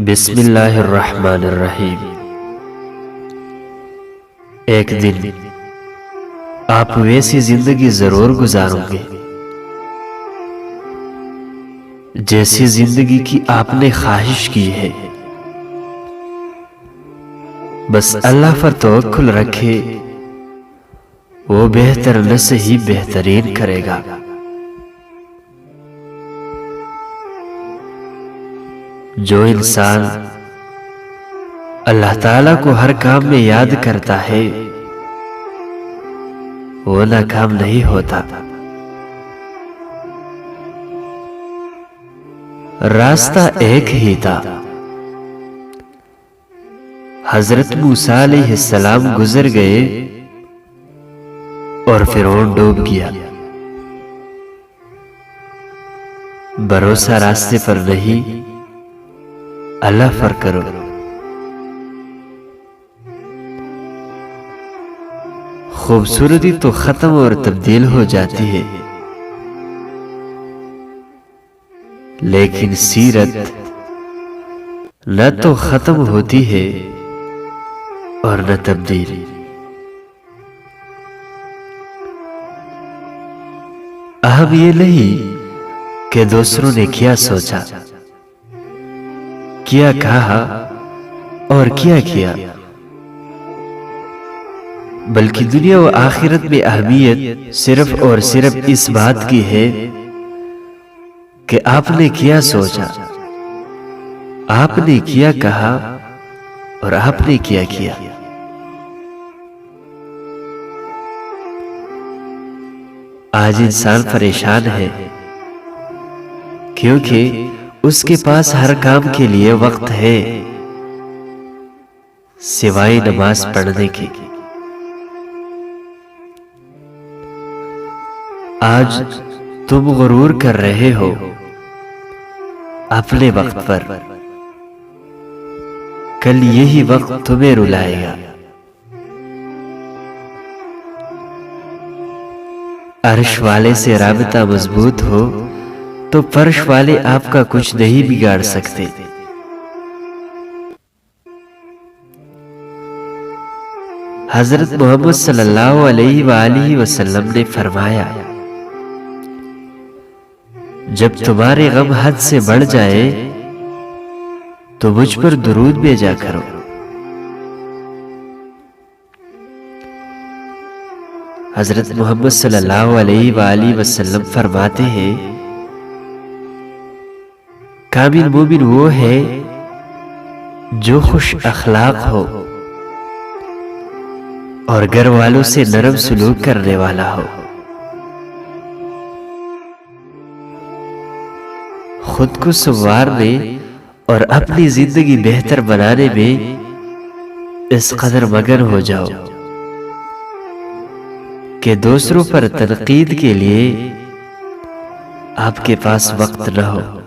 बिस्मिल्लाहिर्रहमानिर्रहीम। एक दिन आप वैसी जिंदगी जरूर गुजारोगे जैसी जिंदगी की आपने ख्वाहिश की है। बस अल्लाह पर तवक्कुल रखे, वो बेहतर न से ही बेहतरीन करेगा। जो इंसान अल्लाह ताला को हर काम में याद करता है वो नाकाम नहीं होता। रास्ता एक ही था। हजरत मूसा अलैहिस्सलाम गुजर गए और फिरौन डूब गया। भरोसा रास्ते पर नहीं, अल्लाह पर करो। खूबसूरती तो खत्म और तब्दील हो जाती है, लेकिन सीरत न तो खत्म होती है और न तब्दील। अहम ये नहीं कि दूसरों ने क्या सोचा, क्या कहा और क्या किया, बल्कि दुनिया व आखिरत में अहमियत सिर्फ और सिर्फ इस बात की है कि आपने क्या सोचा, आपने क्या कहा और आपने क्या किया। आज इंसान परेशान है क्योंकि उसके पास हर काम के लिए वक्त है सिवाय नमाज पढ़ने की। आज तुम गुरूर कर रहे हो अपने वक्त पर, कल यही वक्त तुम्हें रुलाएगा। अर्श वाले से राबता मजबूत हो तो फर्श वाले आपका कुछ नहीं बिगाड़ सकते। हजरत मोहम्मद सल्लल्लाहु अलैहि वसल्लम ने फरमाया, जब तुम्हारे गम हद से बढ़ जाए तो मुझ पर दुरूद भेजा करो। हजरत मोहम्मद सल्लल्लाहु अलैहि वसल्लम फरमाते हैं, कामिल मोमिन वो है जो खुश अखलाक हो और घर वालों से नरम सुलूक करने वाला हो। खुद को संवारने और अपनी जिंदगी बेहतर बनाने में इस कदर मगन हो जाओ कि दूसरों पर तनकीद के लिए आपके पास वक्त न हो।